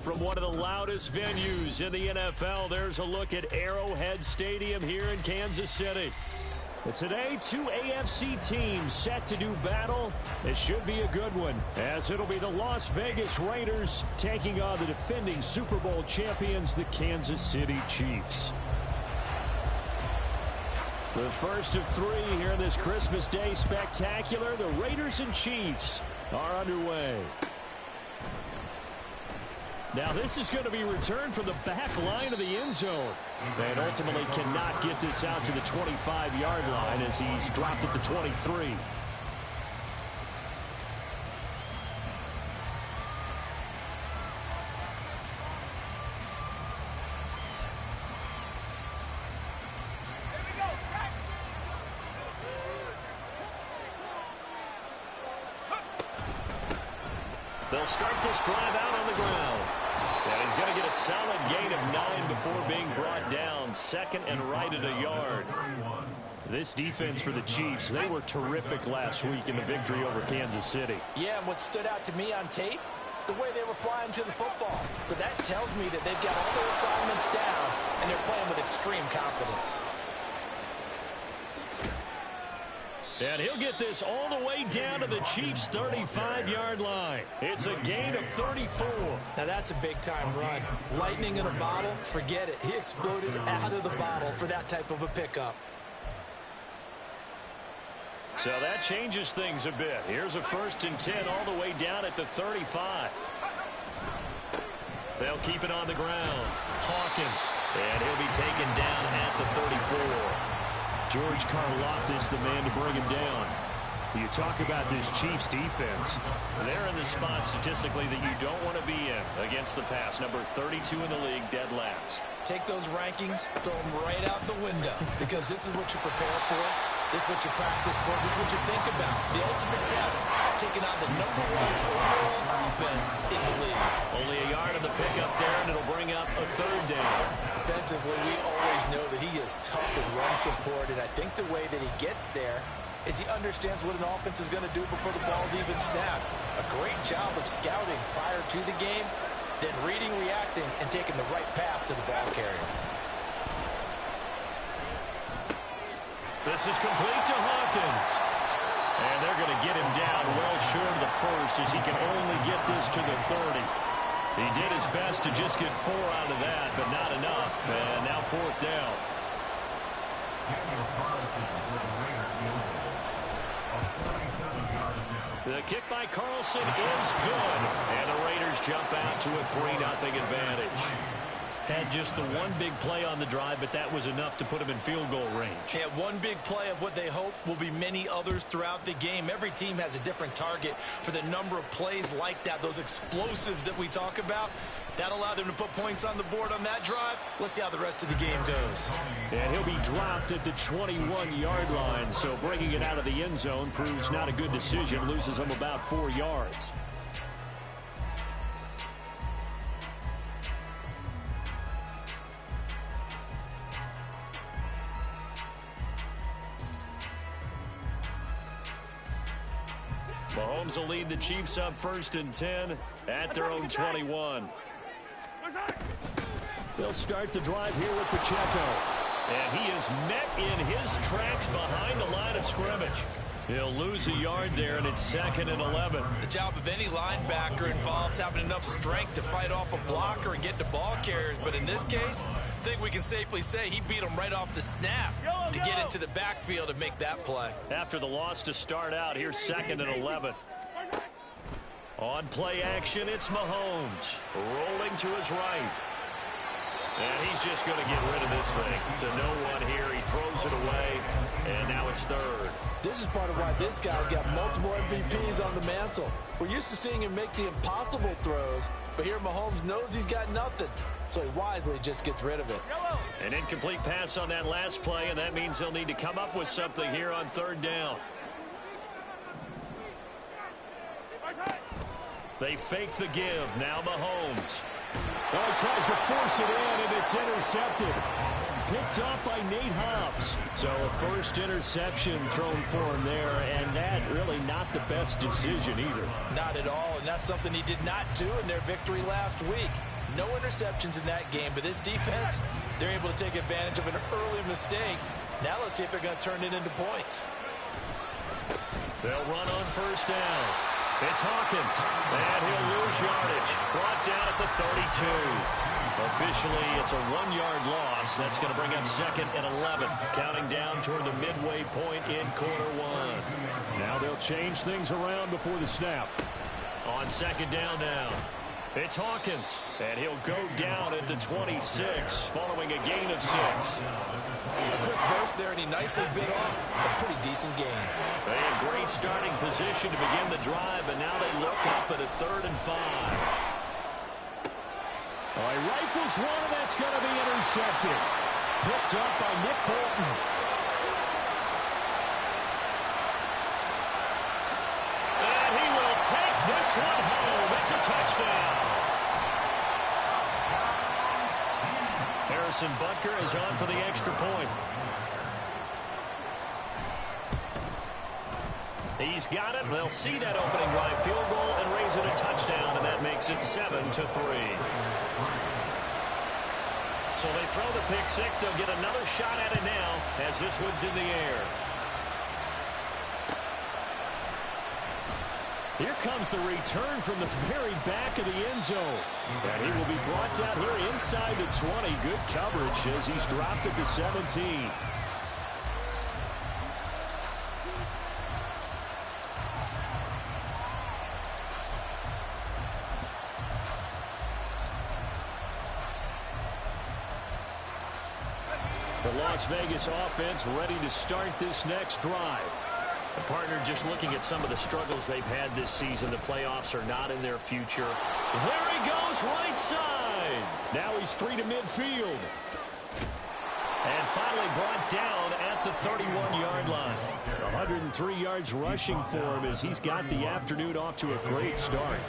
From one of the loudest venues in the NFL, there's a look at Arrowhead Stadium here in Kansas City. And today, two AFC teams set to do battle. It should be a good one, as it'll be the Las Vegas Raiders taking on the defending Super Bowl champions, the Kansas City Chiefs. The first of three here in this Christmas Day spectacular. The Raiders and Chiefs are underway. Now this is going to be returned from the back line of the end zone. And ultimately cannot get this out to the 25-yard line as he's dropped at the 23. They'll start this drive out on the ground. And he's going to get a solid gain of 9 before being brought down. Second and right at a yard. This defense for the Chiefs, they were terrific last week in the victory over Kansas City. Yeah, and what stood out to me on tape, the way they were flying to the football. So that tells me that they've got all their assignments down, and they're playing with extreme confidence. And he'll get this all the way down to the Chiefs' 35-yard line. It's a gain of 34. Now that's a big-time run. Lightning in a bottle, forget it. He exploded out of the bottle for that type of a pickup. So that changes things a bit. Here's a 1st and 10 all the way down at the 35. They'll keep it on the ground. Hawkins. And he'll be taken down at the 34. George Karlaftis, the man to bring him down. You talk about this Chiefs defense. They're in the spot statistically that you don't want to be in against the pass. Number 32 in the league, dead last. Take those rankings, throw them right out the window, because this is what you prepare for. This is what you practice for. This is what you think about. The ultimate test, taking on the #1 overall offense in the league. Only a yard on the pickup there, and it'll bring up a 3rd down. Defensively, we always know that he is tough in run support, and I think the way that he gets there is he understands what an offense is going to do before the ball's even snapped. A great job of scouting prior to the game, then reading, reacting, and taking the right path to the ball carrier. This is complete to Hawkins. And they're going to get him down well short of the first as he can only get this to the 30. He did his best to just get 4 out of that, but not enough. And now 4th down. The kick by Carlson is good. And the Raiders jump out to a 3-0 advantage. Had just the one big play on the drive, but that was enough to put him in field goal range. Yeah, one big play of what they hope will be many others throughout the game. Every team has a different target for the number of plays like that, those explosives that we talk about. That allowed them to put points on the board on that drive. Let's see how the rest of the game goes. And he'll be dropped at the 21-yard line, so bringing it out of the end zone proves not a good decision, loses him about 4 yards. Mahomes will lead the Chiefs up 1st and 10 at their own 21. They'll start the drive here with Pacheco. And he is met in his tracks behind the line of scrimmage. He'll lose a yard there, and it's 2nd and 11. The job of any linebacker involves having enough strength to fight off a blocker and get to ball carriers. But in this case, I think we can safely say he beat him right off the snap to get into the backfield and make that play. After the loss to start out, here's 2nd and 11. On play action, it's Mahomes. Rolling to his right. And he's just going to get rid of this thing to no one here. He throws it away, And now it's third. This is part of why this guy's got multiple MVPs on the mantle. We're used to seeing him make the impossible throws, but here Mahomes knows he's got nothing, so he wisely just gets rid of it. An incomplete pass on that last play, and that means they'll need to come up with something here on third down. They fake the give. Now Mahomes. Oh, he tries to force it in, and it's intercepted. Picked off by Nate Hobbs. So a first interception thrown for him there, and that really not the best decision either. Not at all, and that's something he did not do in their victory last week. No interceptions in that game, but this defense, they're able to take advantage of an early mistake. Now let's see if they're going to turn it into points. They'll run on first down. It's Hawkins, and he'll lose yardage. Brought down at the 32. Officially, it's a 1-yard loss. That's going to bring up second and 11. Counting down toward the midway point in quarter one. Now they'll change things around before the snap. On second down now. It's Hawkins, and he'll go down at the 26, following a gain of 6. A quick burst there, and he nicely bit off a pretty decent gain. They had great starting position to begin the drive, but now they look up at a 3rd and 5. Oh, he rifles one, and that's going to be intercepted. Picked up by Nick Bolton. And he will take this one home. It's a touchdown. Harrison Butker is on for the extra point. He's got it. They'll see that opening drive field goal and raise it a touchdown, and that makes it 7-3. So they throw the pick six. They'll get another shot at it now as this one's in the air. Here comes the return from the very back of the end zone. And he will be brought down here inside the 20. Good coverage as he's dropped at the 17. The Las Vegas offense ready to start this next drive. The partner just looking at some of the struggles they've had this season. The playoffs are not in their future. There he goes, right side. Now he's free to midfield. And finally brought down at the 31-yard line. 103 yards rushing for him as he's got the afternoon off to a great start.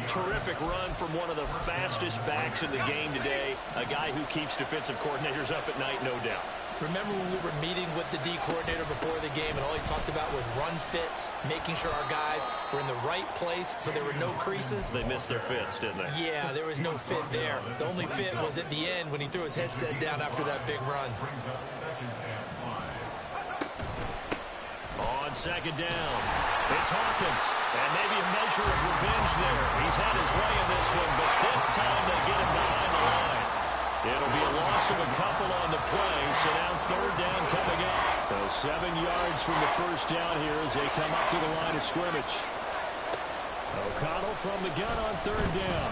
Terrific run from one of the fastest backs in the game today. A guy who keeps defensive coordinators up at night, no doubt. Remember when we were meeting with the D coordinator before the game, and all he talked about was run fits, making sure our guys were in the right place so there were no creases? They missed their fits, didn't they? Yeah, there was no fit there. The only fit was at the end when he threw his headset down after that big run. On second down, it's Hawkins, and maybe a measure of revenge there. He's had his way in this one, but this time they get him behind the line. It'll be a loss of a couple on the play, so now third down coming up. So 7 yards from the first down here as they come up to the line of scrimmage. O'Connell from the gun on third down.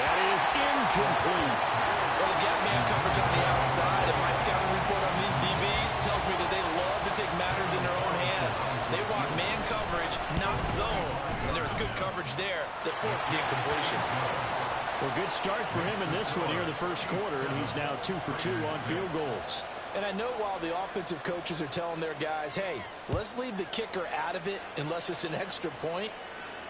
That is incomplete. Well, they've got man coverage on the outside, and my scouting report on these DBs tells me that they love to take matters in their own hands. They want man coverage, not zone. And there was good coverage there that forced the incompletion. Well, good start for him in this one here in the first quarter, and he's now 2 for 2 on field goals. And I know while the offensive coaches are telling their guys, hey, let's leave the kicker out of it unless it's an extra point,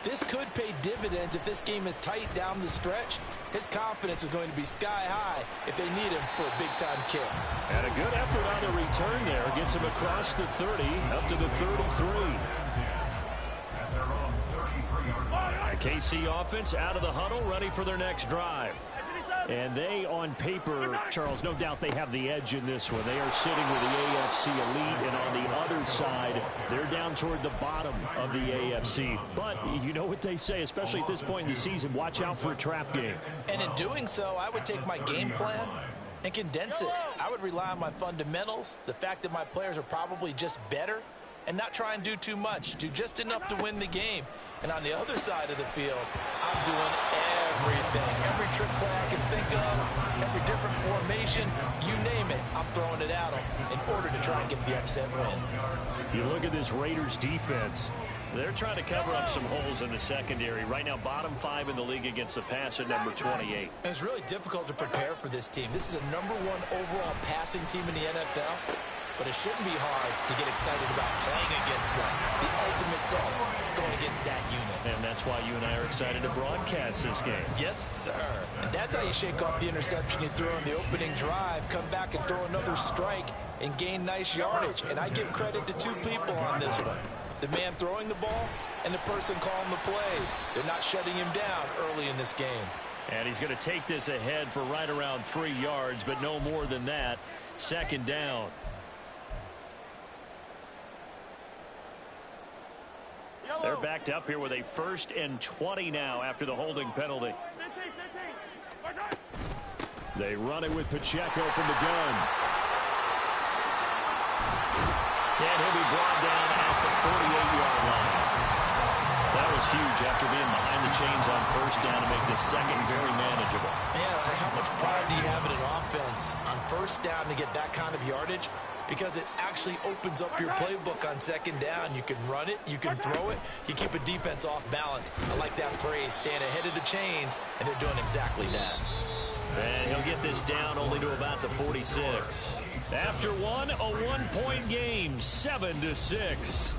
this could pay dividends if this game is tight down the stretch. His confidence is going to be sky high if they need him for a big-time kick. And a good effort on the return there. Gets him across the 30, up to the 33. The KC offense out of the huddle, ready for their next drive. And they, on paper, Charles, no doubt they have the edge in this one. They are sitting with the AFC elite, and on the other side, they're down toward the bottom of the AFC. But you know what they say, especially at this point in the season, watch out for a trap game. And in doing so, I would take my game plan and condense it. I would rely on my fundamentals, the fact that my players are probably just better, and not try and do too much. Do just enough to win the game. And on the other side of the field, I'm doing everything. Every trick play I can think of, every different formation, you name it. I'm throwing it at him in order to try and get the upset win. You look at this Raiders defense. They're trying to cover up some holes in the secondary. Right now, bottom 5 in the league against the pass at number 28. And it's really difficult to prepare for this team. This is the #1 overall passing team in the NFL. But it shouldn't be hard to get excited about playing against them. The ultimate test going against that unit. And that's why you and I are excited to broadcast this game. Yes, sir. And that's how you shake off the interception you threw on the opening drive, come back and throw another strike, and gain nice yardage. And I give credit to 2 people on this one. The man throwing the ball and the person calling the plays. They're not shutting him down early in this game. And he's going to take this ahead for right around 3 yards, but no more than that. Second down. They're backed up here with a 1st and 20 now after the holding penalty. They run it with Pacheco from the gun. And he'll be brought down at the 48-yard line. That was huge after being behind the chains on 1st down to make this second very manageable. Yeah, how much pride do you have in an offense on 1st down to get that kind of yardage? Because it actually opens up your playbook on 2nd down. You can run it, you can throw it, you keep a defense off balance. I like that phrase, stand ahead of the chains, and they're doing exactly that. And he'll get this down only to about the 46. After one, a 1-point game, 7-6.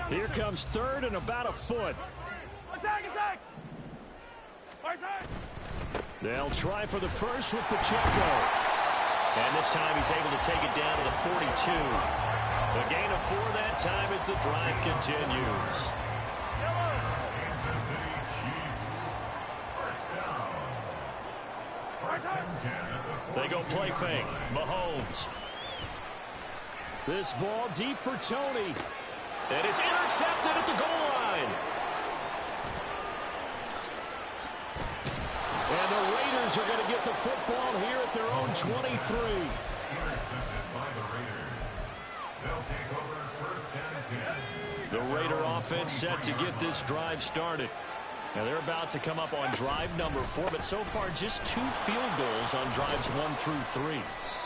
Here comes 3rd and about a foot. Attack! They'll try for the first with Pacheco. And this time he's able to take it down to the 42. A gain of 4 that time as the drive continues. They go play fake. Mahomes. This ball deep for Tony. And it's intercepted at the goal line. And the Raiders are going to get the football here at their own 23. The Raider offense set to get this drive started. Now they're about to come up on drive number 4, but so far just 2 field goals on drives 1 through 3.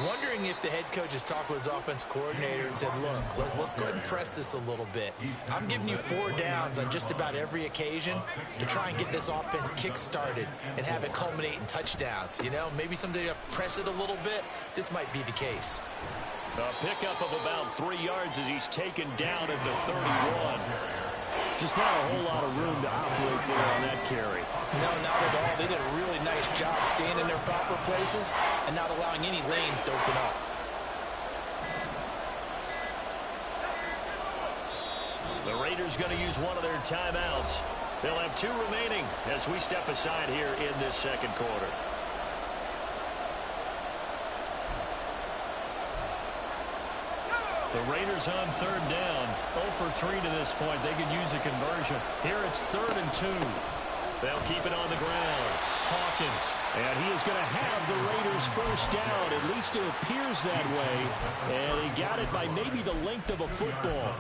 Wondering if the head coach has talked with his offense coordinator and said, look, let's go ahead and press this a little bit. I'm giving you 4 downs on just about every occasion to try and get this offense kick-started and have it culminate in touchdowns. You know, maybe someday to press it a little bit. This might be the case. A pickup of about 3 yards as he's taken down at the 31. Just not a whole lot of room to operate there on that carry. No, not at all. They did a really nice job staying in their proper places and not allowing any lanes to open up. The Raiders going to use one of their timeouts. They'll have 2 remaining as we step aside here in this second quarter. The Raiders on 3rd down. 0 for 3 to this point. They could use a conversion. Here it's 3rd and 2. They'll keep it on the ground. Hawkins. And he is going to have the Raiders 1st down. At least it appears that way. And he got it by maybe the length of a football.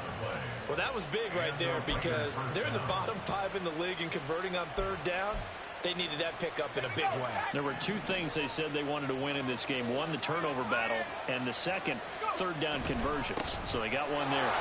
Well, that was big right there because they're in the bottom 5 in the league and converting on 3rd down. They needed that pickup in a big way. There were 2 things they said they wanted to win in this game. One, the turnover battle, and the second, 3rd down conversions. So they got one there.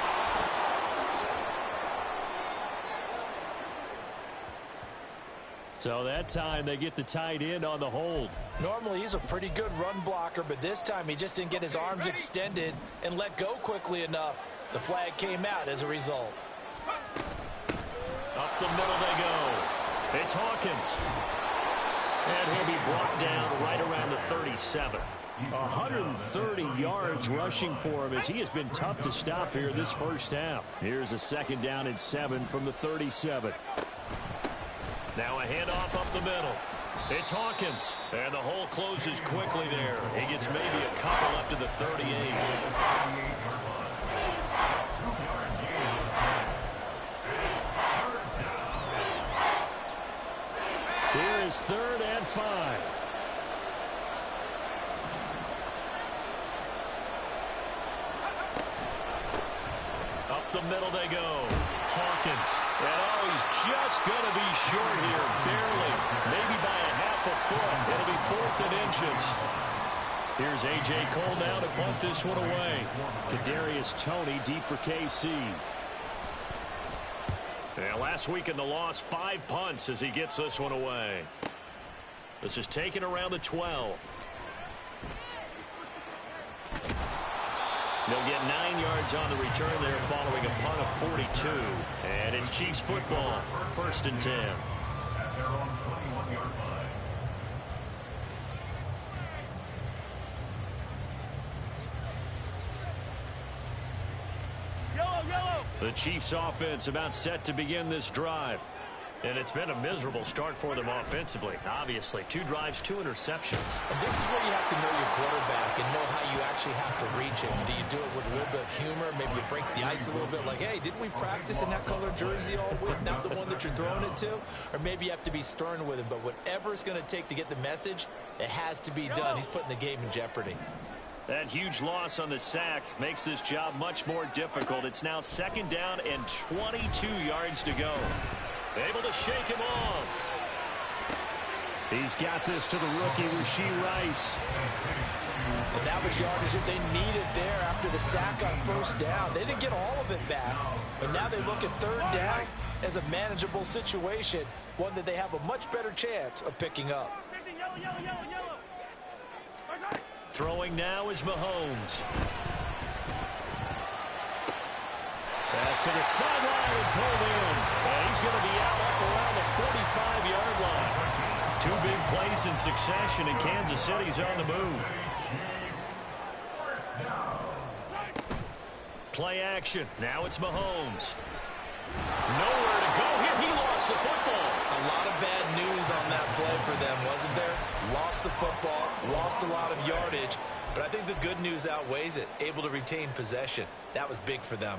So that time they get the tight end on the hold. Normally he's a pretty good run blocker, but this time he just didn't get his arms extended and let go quickly enough. The flag came out as a result. Up the middle they go. It's Hawkins. And he'll be brought down right around the 37. 130 yards rushing for him as he has been tough to stop here this first half. Here's a 2nd down and 7 from the 37. Now a handoff up the middle. It's Hawkins. And the hole closes quickly there. He gets maybe a couple up to the 38. Here is 3rd and 5. middle they go. Hawkins. And oh, he's just going to be short here. Barely. Maybe by a half a foot. It'll be 4th and inches. Here's A.J. Cole now to punt this one away. Kadarius Toney deep for KC. And last week in the loss, 5 punts as he gets this one away. This is taken around the 12. They'll get 9 yards on the return there following a punt of 42. And it's Chiefs football, 1st and 10. The Chiefs offense about set to begin this drive. And it's been a miserable start for them offensively. Obviously, 2 drives, 2 interceptions. And this is where you have to know your quarterback and know how you actually have to reach him. Do you do it with a little bit of humor? Maybe you break the ice a little bit like, hey, didn't we practice in that color jersey all week? Not the one that you're throwing it to? Or maybe you have to be stern with him. But whatever it's going to take to get the message, it has to be done. He's putting the game in jeopardy. That huge loss on the sack makes this job much more difficult. It's now 2nd down and 22 yards to go. Able to shake him off. He's got this to the rookie, Rashee Rice. And that was yardage that they needed there after the sack on 1st down. They didn't get all of it back, but now they look at 3rd down as a manageable situation, one that they have a much better chance of picking up. Throwing now is Mahomes. Pass to the sideline and pulled in. And he's going to be out up around the 45-yard line. 2 big plays in succession, and Kansas City's on the move. Play action. Now it's Mahomes. Nowhere to go here. He lost the football. A lot of bad news on that play for them, wasn't there? Lost the football, lost a lot of yardage, but I think the good news outweighs it. Able to retain possession. That was big for them.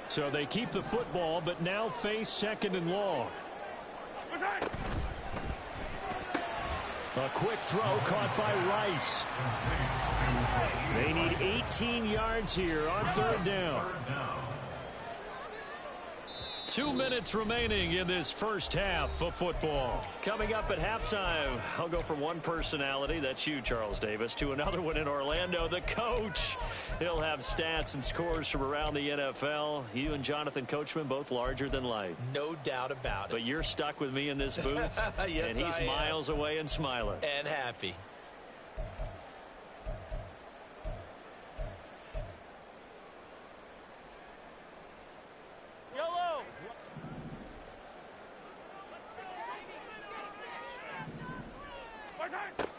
So they keep the football, but now face 2nd and long. A quick throw caught by Rice. They need 18 yards here on 3rd down. 2 minutes remaining in this first half of football. Coming up at halftime, I'll go from one personality, that's you, Charles Davis, to another one in Orlando, the coach. He'll have stats and scores from around the NFL. You and Jonathan Coachman, both larger than life. No doubt about it. But you're stuck with me in this booth, yes, and he's miles away and smiling. And happy.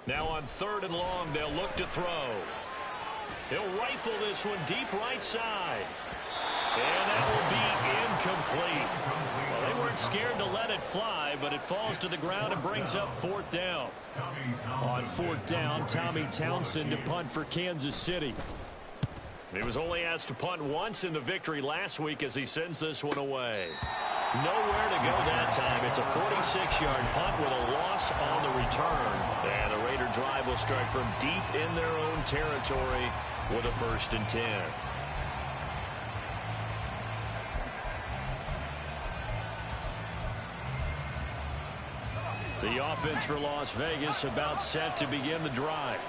Now on 3rd and long, they'll look to throw. He'll rifle this one deep right side. And that will be incomplete. Well, they weren't scared to let it fly, but it falls to the ground and brings up 4th down. On 4th down, Tommy Townsend to punt for Kansas City. He was only asked to punt once in the victory last week as he sends this one away. Nowhere to go that time. It's a 46-yard punt with a loss on the return. And the Raider drive will start from deep in their own territory with a 1st and 10. The offense for Las Vegas about set to begin the drive.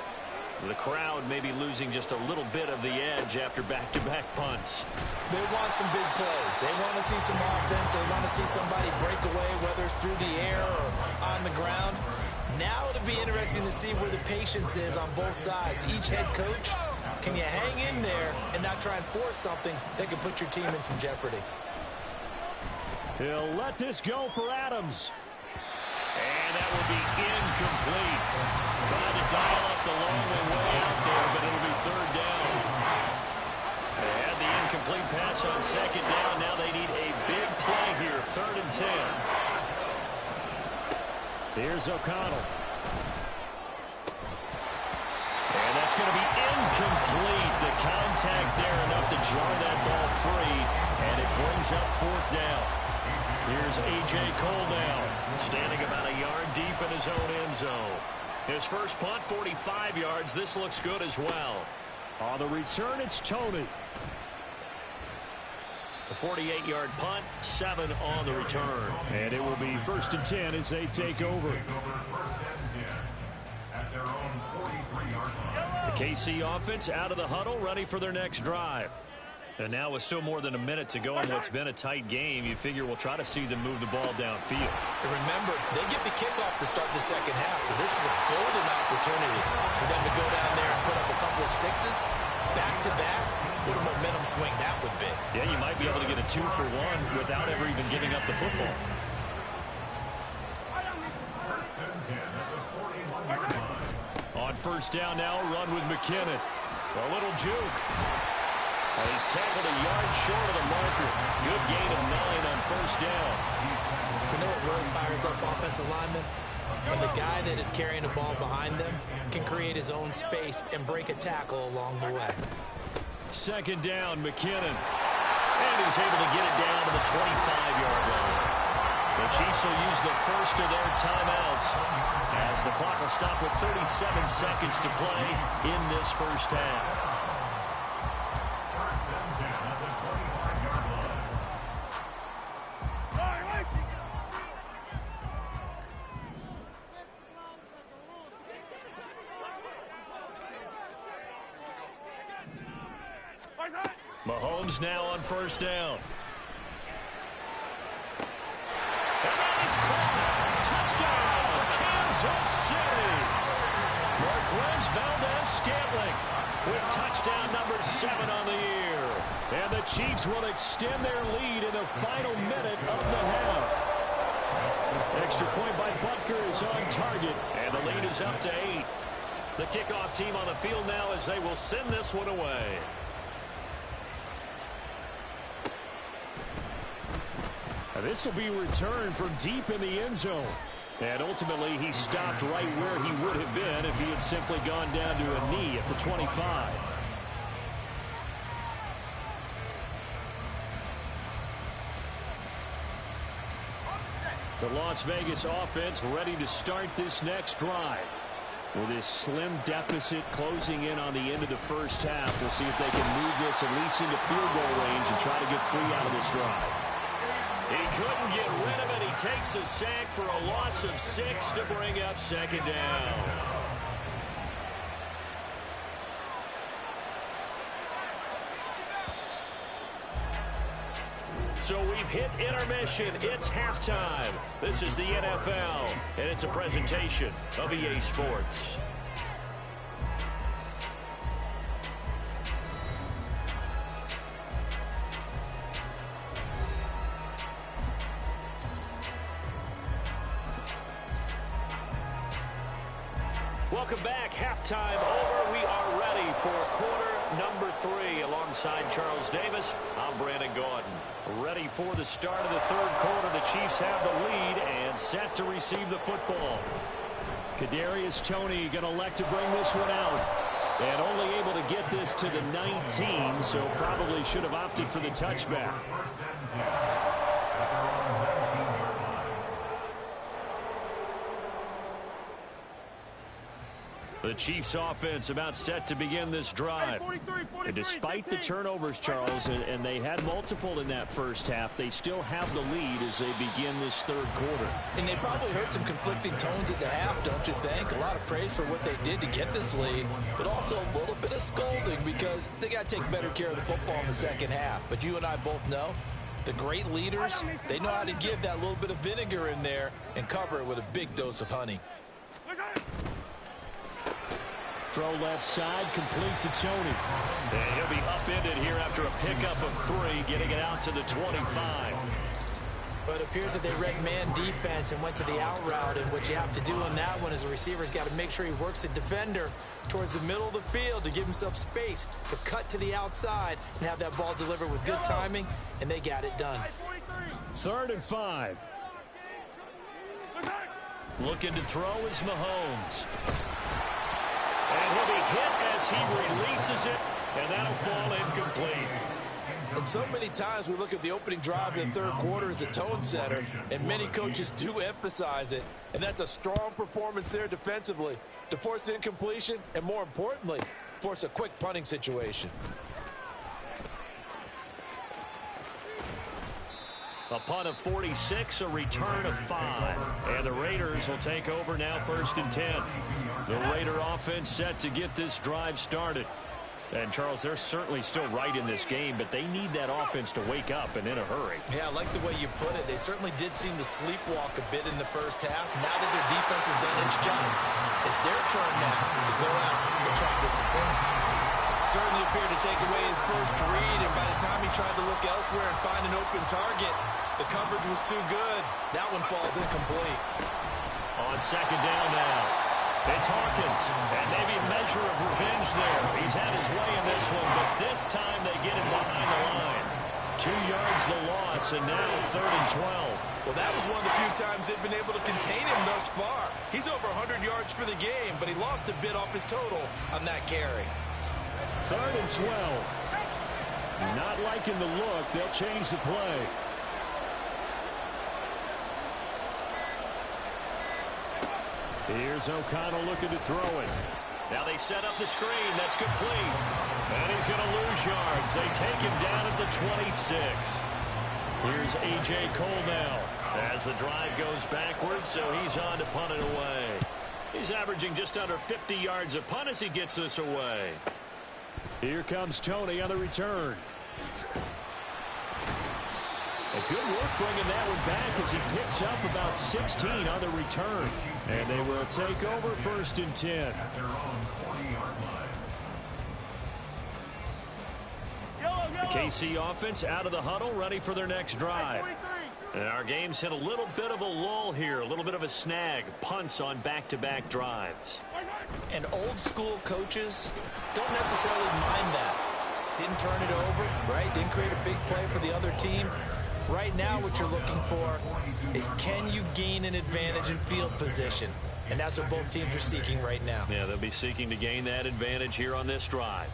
The crowd may be losing just a little bit of the edge after back-to-back punts. They want some big plays. They want to see some offense. They want to see somebody break away, whether it's through the air or on the ground. Now it'll be interesting to see where the patience is on both sides. Each head coach, can you hang in there and not try and force something that could put your team in some jeopardy? He'll let this go for Adams. And that will be incomplete. Trying to dial up the long way out there, but it'll be 3rd down. They had the incomplete pass on 2nd down. Now they need a big play here, 3rd and 10. Here's O'Connell. And that's going to be incomplete. The contact there enough to jar that ball free, and it brings up 4th down. Here's A.J. Cole now, standing about a yard deep in his own end zone. His first punt, 45 yards. This looks good as well. On the return, it's Toney. A 48-yard punt, 7 on the return. And it will be 1st and 10 as they take over. The KC offense out of the huddle, ready for their next drive. And now with still more than a minute to go in what's been a tight game, you figure we'll try to see them move the ball downfield. And remember, they get the kickoff to start the second half, so this is a golden opportunity for them to go down there and put up a couple of sixes back-to-back. What a momentum swing that would be. Yeah, you might be able to get a 2-for-1 without ever even giving up the football. On 1st down now, a run with McKinnon. A little juke. He's tackled a yard short of the marker. Good gain of 9 on 1st down. You know what really fires up offensive linemen? When the guy that is carrying the ball behind them can create his own space and break a tackle along the way. 2nd down, McKinnon. And he's able to get it down to the 25-yard line. The Chiefs will use the first of their timeouts as the clock will stop with 37 seconds to play in this first half. Mahomes now on 1st down. And that is caught. Touchdown, Kansas City. Marquez Valdez-Scantling with touchdown number 7 on the year. And the Chiefs will extend their lead in the final minute of the half. Extra point by Butker is on target, and the lead is up to 8. The kickoff team on the field now as they will send this one away. This will be returned from deep in the end zone. And ultimately, he stopped right where he would have been if he had simply gone down to a knee at the 25. The Las Vegas offense ready to start this next drive. With this slim deficit closing in on the end of the first half, we'll see if they can move this at least into field goal range and try to get 3 out of this drive. He couldn't get rid of it. He takes a sack for a loss of 6 to bring up 2nd down. So we've hit intermission. It's halftime. This is the NFL, and it's a presentation of EA Sports. Welcome back. Halftime over. We are ready for quarter number 3. Alongside Charles Davis, I'm Brandon Gordon. Ready for the start of the 3rd quarter. The Chiefs have the lead and set to receive the football. Kadarius Toney going to elect to bring this one out. And only able to get this to the 19, so probably should have opted for the touchback. The Chiefs offense about set to begin this drive. And despite the turnovers, Charles, and they had multiple in that first half, they still have the lead as they begin this 3rd quarter. And they probably heard some conflicting tones at the half, don't you think? A lot of praise for what they did to get this lead, but also a little bit of scolding because they got to take better care of the football in the second half. But you and I both know the great leaders, they know how to give that little bit of vinegar in there and cover it with a big dose of honey. Throw left side, complete to Toney. And he'll be upended here after a pickup of 3, getting it out to the 25. But it appears that they read man defense and went to the out route, and what you have to do on that one is the receiver's got to make sure he works the defender towards the middle of the field to give himself space to cut to the outside and have that ball delivered with good timing, and they got it done. 3rd and 5. Looking to throw is Mahomes. And he'll be hit as he releases it, and that'll fall incomplete. And so many times we look at the opening drive in the 3rd quarter as a tone setter, and many coaches do emphasize it, and that's a strong performance there defensively to force incompletion and, more importantly, force a quick punting situation. A punt of 46, a return of 5. And the Raiders will take over now 1st and 10. The Raider offense set to get this drive started. And, Charles, they're certainly still right in this game, but they need that offense to wake up and in a hurry. Yeah, I like the way you put it. They certainly did seem to sleepwalk a bit in the first half. Now that their defense has done its job, it's their turn now to go out and try to get some points. Certainly appeared to take away his first read, and by the time he tried to look elsewhere and find an open target, the coverage was too good. That one falls incomplete. On 2nd down now. It's Hawkins, and maybe a measure of revenge there. He's had his way in this one, but this time they get him behind the line. 2 yards the loss, and now 3rd and 12. Well, that was one of the few times they've been able to contain him thus far. He's over 100 yards for the game, but he lost a bit off his total on that carry. 3rd and 12. Not liking the look. They'll change the play. Here's O'Connell looking to throw it. Now they set up the screen. That's complete. And he's going to lose yards. They take him down at the 26. Here's A.J. Cole now as the drive goes backwards, so he's on to punt it away. He's averaging just under 50 yards a punt as he gets this away. Here comes Tony on the return. A good work bringing that one back as he picks up about 16 on the return. And they will take over 1st and 10. The KC offense out of the huddle, ready for their next drive. And our game's hit a little bit of a lull here, a little bit of a snag. Punts on back-to-back drives. And old-school coaches don't necessarily mind that. Didn't turn it over, right? Didn't create a big play for the other team. Right now what you're looking for is, can you gain an advantage in field position? And that's what both teams are seeking right now. Yeah, they'll be seeking to gain that advantage here on this drive.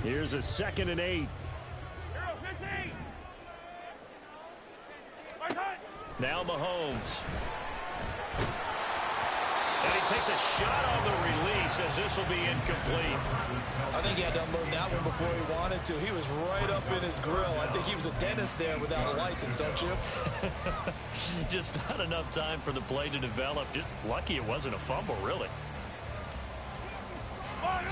Here's a 2nd and 8. Now Mahomes. And he takes a shot on the release as this will be incomplete. I think he had to unload that one before he wanted to. He was right up in his grill. I think he was a dentist there without a license, don't you? Just not enough time for the play to develop. Just lucky it wasn't a fumble, really.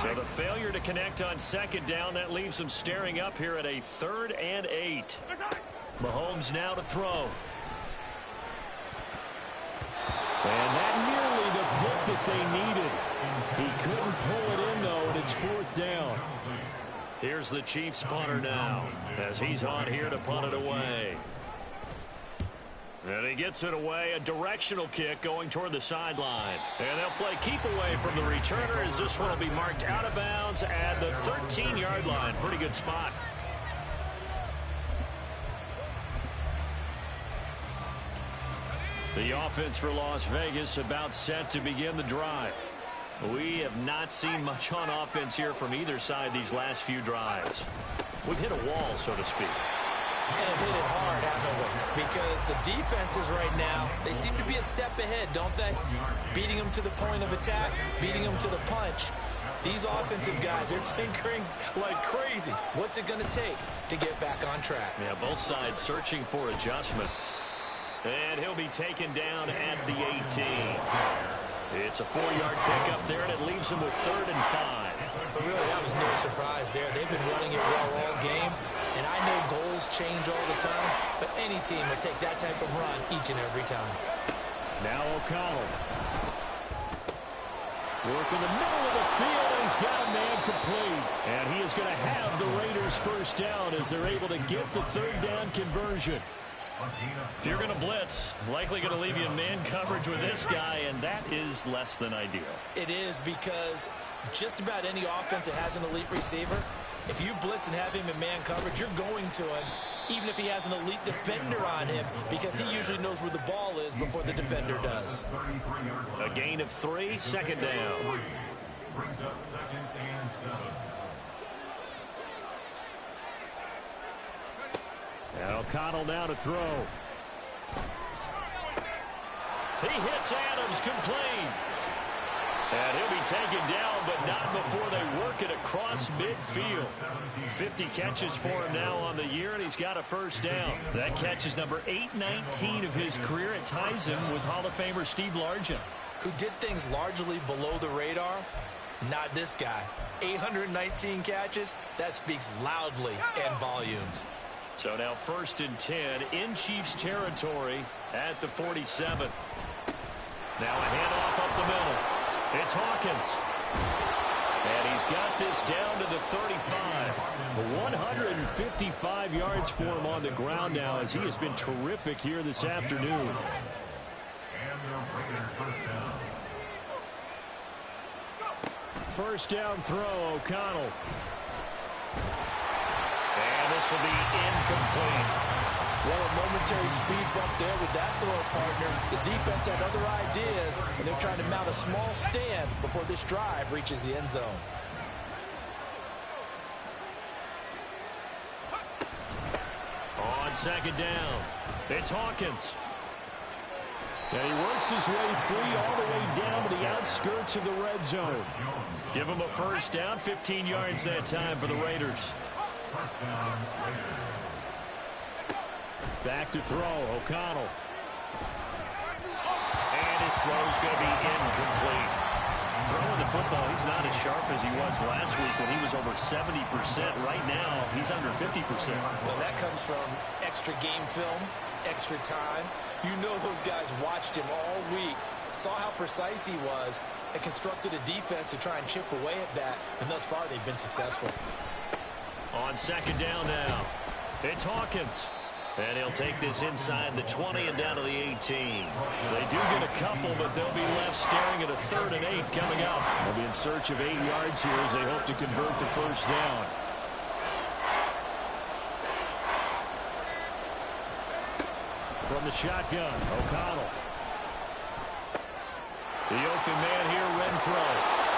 So the failure to connect on 2nd down, that leaves them staring up here at a 3rd and 8. Mahomes now to throw. And that nearly the pick that they needed. He couldn't pull it in, though, and it's 4th down. Here's the Chiefs punter now as he's on here to punt it away. And he gets it away, a directional kick going toward the sideline. And they'll play keep away from the returner as this one will be marked out of bounds at the 13-yard line. Pretty good spot. The offense for Las Vegas about set to begin the drive. We have not seen much on offense here from either side these last few drives. We've hit a wall, so to speak. And have hit it hard, haven't we? Because the defenses right now, they seem to be a step ahead, don't they? Beating them to the point of attack, beating them to the punch. These offensive guys, they're tinkering like crazy. What's it going to take to get back on track? Yeah, both sides searching for adjustments. And he'll be taken down at the 18. It's a 4-yard pickup there, and it leaves him with 3rd and 5. But really, that was no surprise there. They've been running it well all game. And I know goals change all the time, but any team will take that type of run each and every time. Now O'Connell. Work in the middle of the field, and he's got a man complete. And he is going to have the Raiders 1st down as they're able to get the 3rd down conversion. If you're going to blitz, likely going to leave you in man coverage with this guy, and that is less than ideal. It is, because just about any offense that has an elite receiver, if you blitz and have him in man coverage, you're going to him, even if he has an elite defender on him, because he usually knows where the ball is before the defender does. A gain of 3, 2nd down. Brings up 2nd and 7. And O'Connell now to throw. He hits Adams, complete. And he'll be taken down, but not before they work it across midfield. 50 catches for him now on the year, and he's got a first down. That catch is number 819 of his career. It ties him with Hall of Famer Steve Largent, who did things largely below the radar. Not this guy. 819 catches, that speaks loudly in volumes. So now 1st and 10 in Chiefs territory at the 47. Now a handoff up the middle. It's Hawkins. And he's got this down to the 35. 155 yards for him on the ground now, as he has been terrific here this afternoon. And they'll bring it first down. First down throw, O'Connell. And this will be incomplete. Well, a momentary speed bump there with that throw, partner. The defense had other ideas, and they're trying to mount a small stand before this drive reaches the end zone. On 2nd down, it's Hawkins. And he works his way free all the way down to the outskirts of the red zone. Give him a first down, 15 yards that time for the Raiders. First down, Raiders. Back to throw, O'Connell. And his throw's going to be incomplete. Throwing the football, he's not as sharp as he was last week when he was over 70%. Right now, he's under 50%. Well, that comes from extra game film, extra time. You know those guys watched him all week, saw how precise he was, and constructed a defense to try and chip away at that, and thus far they've been successful. On 2nd down now, it's Hawkins. And he'll take this inside the 20 and down to the 18. They do get a couple, but they'll be left staring at a 3rd and 8 coming up. They'll be in search of 8 yards here as they hope to convert the first down. From the shotgun, O'Connell. The open man here, Renfro.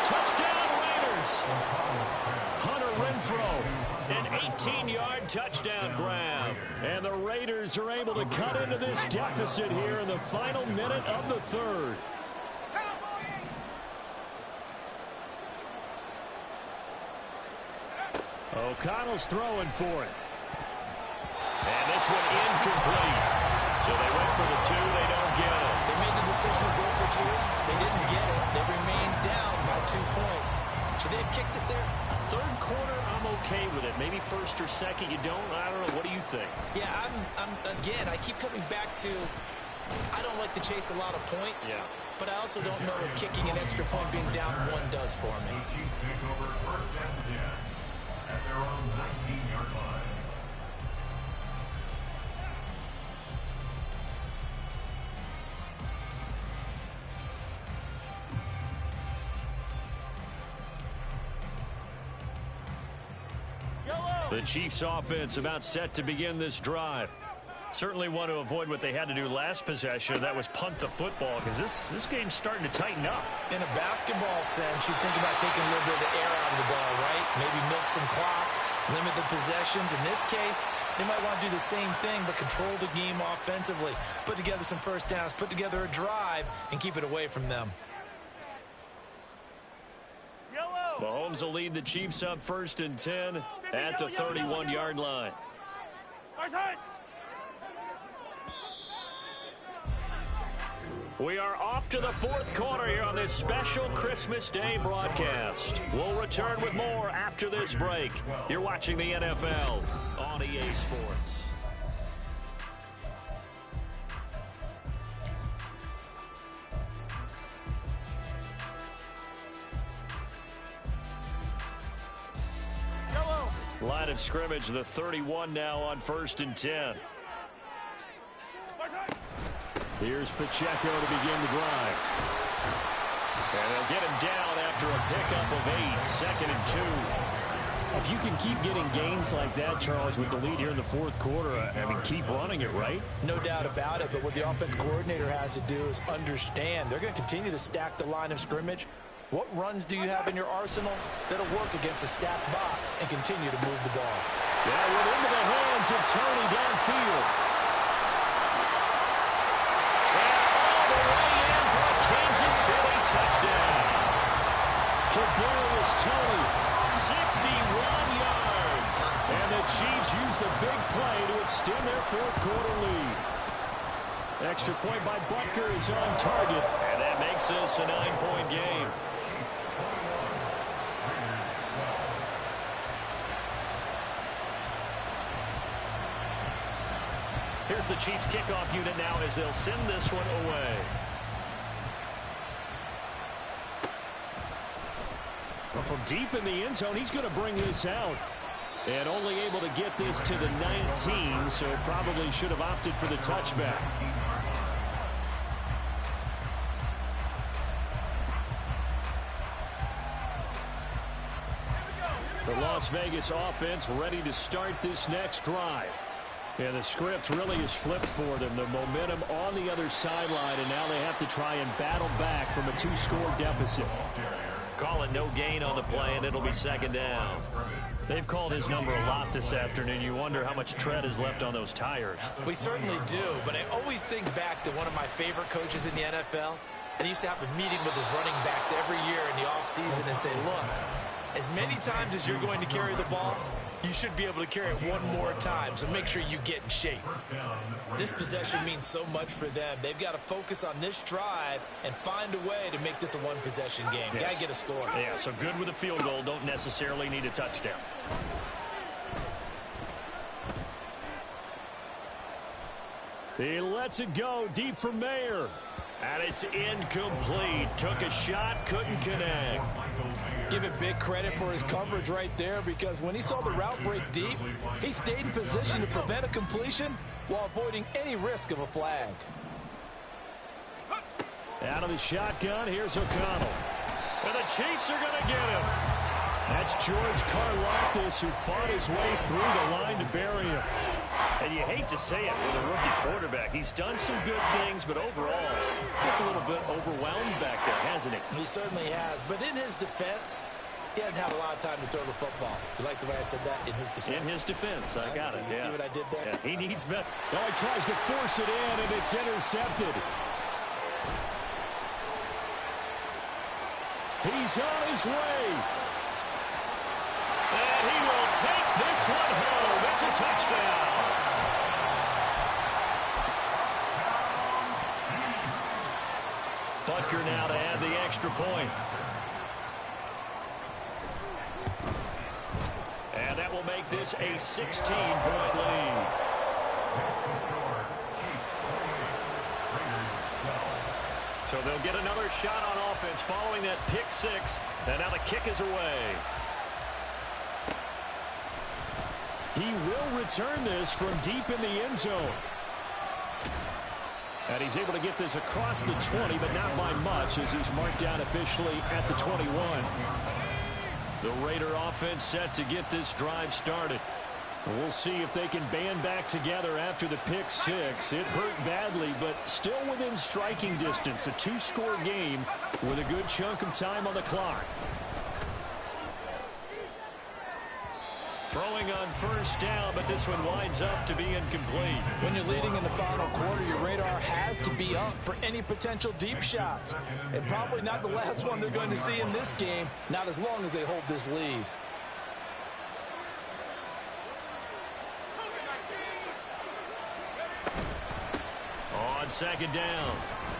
Touchdown, Raiders! Hunter Renfro, an 18-yard touchdown grab. And the Raiders are able to cut into this deficit here in the final minute of the 3rd. O'Connell's throwing for it. And this one incomplete. So they went for the 2, they don't get it. They made the decision to go for 2. They didn't get it. They remained down by 2 points. Should they have kicked it there? 3rd quarter, I'm okay with it. Maybe 1st or 2nd, you don't. I don't know. What do you think? Yeah, again, I keep coming back to, I don't like to chase a lot of points. Yeah. But I also don't know what kicking an extra point being down 1 does for me. The Chiefs take over 1st and 10 at their own 19-yard line. The Chiefs offense about set to begin this drive. Certainly want to avoid what they had to do last possession. That was punt the football, because this game's starting to tighten up. In a basketball sense, you think about taking a little bit of the air out of the ball, right? Maybe milk some clock, limit the possessions. In this case, they might want to do the same thing, but control the game offensively. Put together some first downs, put together a drive, and keep it away from them. Mahomes will lead the Chiefs up 1st and 10 at the 31-yard line. We are off to the 4th quarter here on this special Christmas Day broadcast. We'll return with more after this break. You're watching the NFL on EA Sports. Line of scrimmage, the 31 now on 1st and 10. Here's Pacheco to begin the drive. And they'll get him down after a pickup of 8, 2nd and 2. If you can keep getting gains like that, Charles, with the lead here in the 4th quarter, I mean, keep running it, right? No doubt about it, but what the offense coordinator has to do is understand. They're going to continue to stack the line of scrimmage. What runs do you have in your arsenal that'll work against a stacked box and continue to move the ball? Yeah, went into the hands of Tony downfield. And all the way in for a Kansas City touchdown. Kadarius Toney, 61 yards. And the Chiefs use the big play to extend their fourth quarter lead. Extra point by Butker is on target. And that makes this a 9-point game. Here's the Chiefs kickoff unit now as they'll send this one away. Well, from deep in the end zone, he's going to bring this out. And only able to get this to the 19, so probably should have opted for the touchback. The Las Vegas offense ready to start this next drive. And the script really is flipped for them. The momentum on the other sideline, and now they have to try and battle back from a 2-score deficit. Call it no gain on the play, and it'll be second down. They've called his number a lot this afternoon. You wonder how much tread is left on those tires. We certainly do, but I always think back to one of my favorite coaches in the NFL. And he used to have a meeting with his running backs every year in the offseason and say, look, as many times as you're going to carry the ball, you should be able to carry it one more time, so make sure you get in shape. This possession means so much for them. They've got to focus on this drive and find a way to make this a one-possession game. Yes. Got to get a score. Yeah, so good with a field goal. Don't necessarily need a touchdown. He lets it go deep for Mayer. And it's incomplete. Took a shot, couldn't connect. Give him big credit for his coverage right there, because when he saw the route break deep, he stayed in position to prevent a completion while avoiding any risk of a flag. Out of the shotgun, here's O'Connell. And the Chiefs are going to get him. That's George Karlaftis, who fought his way through the line to bury him. And you hate to say it with a rookie quarterback. He's done some good things, but overall, looked a little bit overwhelmed back there, hasn't he? He certainly has. But in his defense, he hadn't had a lot of time to throw the football. You like the way I said that? In his defense. In his defense, I got it. You see what I did there? Yeah, he needs better. Oh, he tries to force it in, and it's intercepted. He's on his way. And he will take this one home. It's a touchdown. Butker now to add the extra point. And that will make this a 16-point lead. So they'll get another shot on offense following that pick six. And now the kick is away. He will return this from deep in the end zone. And he's able to get this across the 20, but not by much, as he's marked down officially at the 21. The Raider offense set to get this drive started. We'll see if they can band back together after the pick six. It hurt badly, but still within striking distance. A 2-score game with a good chunk of time on the clock. Throwing on first down, but this one winds up to be incomplete. When you're leading in the final quarter, your radar has to be up for any potential deep shots. And probably not the last one they're going to see in this game, not as long as they hold this lead. On second down,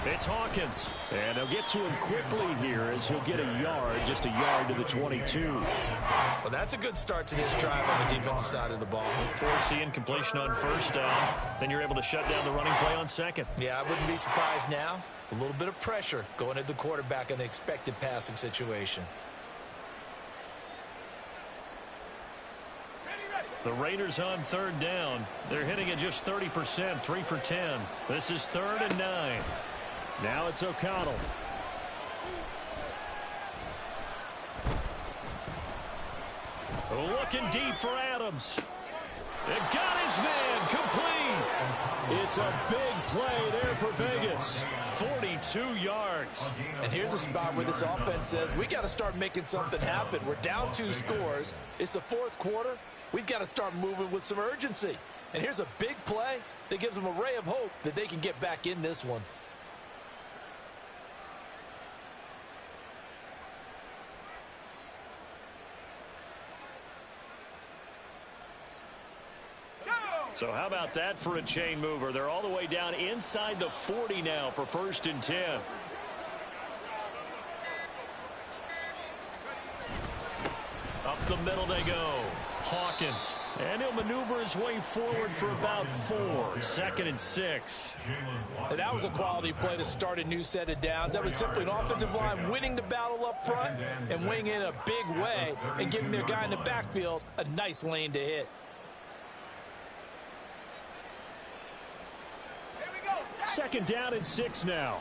it's Hawkins. And they'll get to him quickly here as he'll get a yard, just a yard to the 22. Well, that's a good start to this drive on the defensive side of the ball. Force the incompletion on first down. Then you're able to shut down the running play on second. Yeah, I wouldn't be surprised now. A little bit of pressure going at the quarterback in the expected passing situation. The Raiders on third down. They're hitting at just 30%, 3 for 10. This is 3rd and 9. Now it's O'Connell. Looking deep for Adams. It got his man complete. It's a big play there for Vegas. 42 yards. And here's a spot where this offense says, we got to start making something happen. We're down 2 scores. It's the 4th quarter. We've got to start moving with some urgency. And here's a big play that gives them a ray of hope that they can get back in this one. So how about that for a chain mover? They're all the way down inside the 40 now for 1st and 10. Up the middle they go. Hawkins. And he'll maneuver his way forward for about 4. 2nd and 6. And that was a quality play to start a new set of downs. That was simply an offensive line winning the battle up front and winning in a big way and giving their guy in the backfield a nice lane to hit. Second down and 6 now.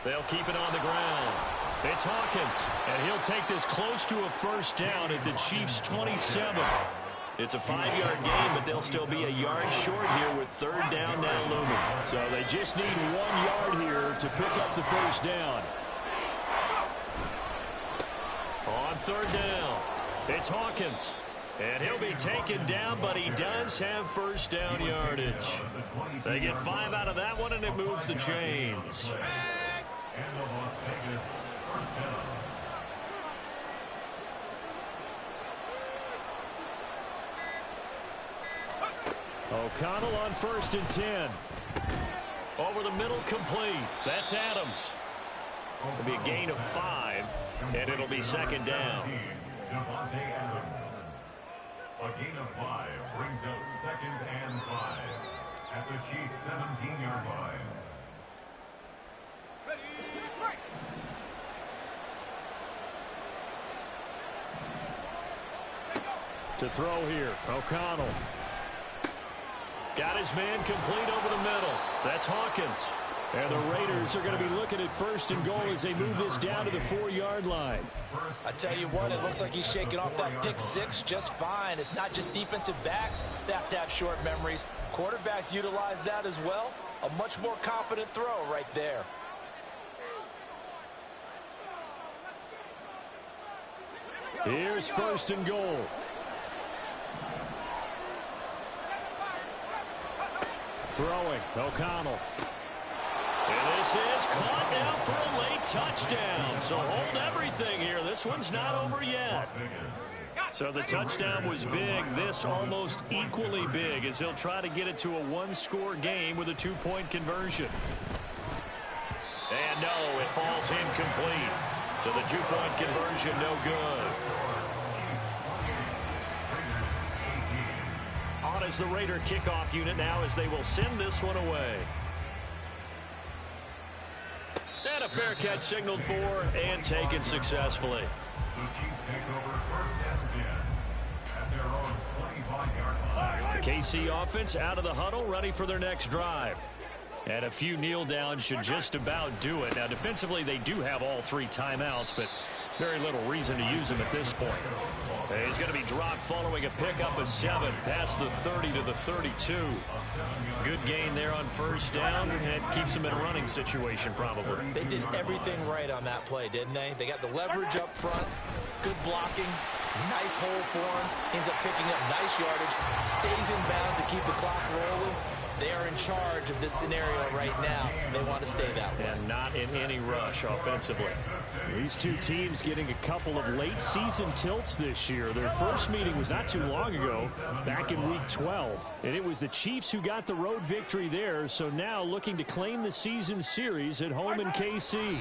They'll keep it on the ground. It's Hawkins, and he'll take this close to a 1st down at the Chiefs' 27. It's a 5-yard gain, but they'll still be a yard short here with 3rd down now looming. So they just need 1 yard here to pick up the 1st down. On 3rd down, it's Hawkins. And he'll be taken down, but he does have 1st down yardage. They get 5 out of that one, and it moves the chains. And the Las Vegas 1st down. O'Connell on 1st and 10. Over the middle, complete. That's Adams. It'll be a gain of 5, and it'll be 2nd down. A gain of 5 brings up 2nd and 5 at the Chiefs' 17-yard line. To throw here, O'Connell. Got his man complete over the middle. That's Hawkins. And the Raiders are going to be looking at 1st and goal as they move this down to the 4-yard line. I tell you what, it looks like he's shaking off that pick 6 just fine. It's not just defensive backs that have to have short memories. Quarterbacks utilize that as well. A much more confident throw right there. Here's 1st and goal. Throwing, O'Connell. And this is caught now for a late touchdown. So hold everything here. This one's not over yet. So the touchdown was big. This almost equally big as he'll try to get it to a 1-score game with a 2-point conversion. And no, it falls incomplete. So the 2-point conversion no good. On as the Raider kickoff unit now as they will send this one away. And a fair catch signaled for and taken successfully. The Chiefs take over 1st and 10 at their own 25-yard line. KC offense out of the huddle, ready for their next drive. And a few kneel downs should just about do it. Now defensively they do have all 3 timeouts, but very little reason to use them at this point. He's going to be dropped following a pickup of 7 past the 30 to the 32. Good gain there on 1st down, and it keeps them in a running situation probably. They did everything right on that play, didn't they? They got the leverage up front, good blocking, nice hole for him, ends up picking up nice yardage, stays in bounds to keep the clock rolling. They are in charge of this scenario right now. They want to stay that way. And not in any rush offensively. These two teams getting a couple of late season tilts this year. Their first meeting was not too long ago, back in week 12. And it was the Chiefs who got the road victory there. So now looking to claim the season series at home in KC.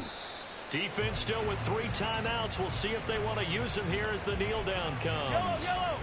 Defense still with 3 timeouts. We'll see if they want to use them here as the kneel down comes. Yellow, yellow.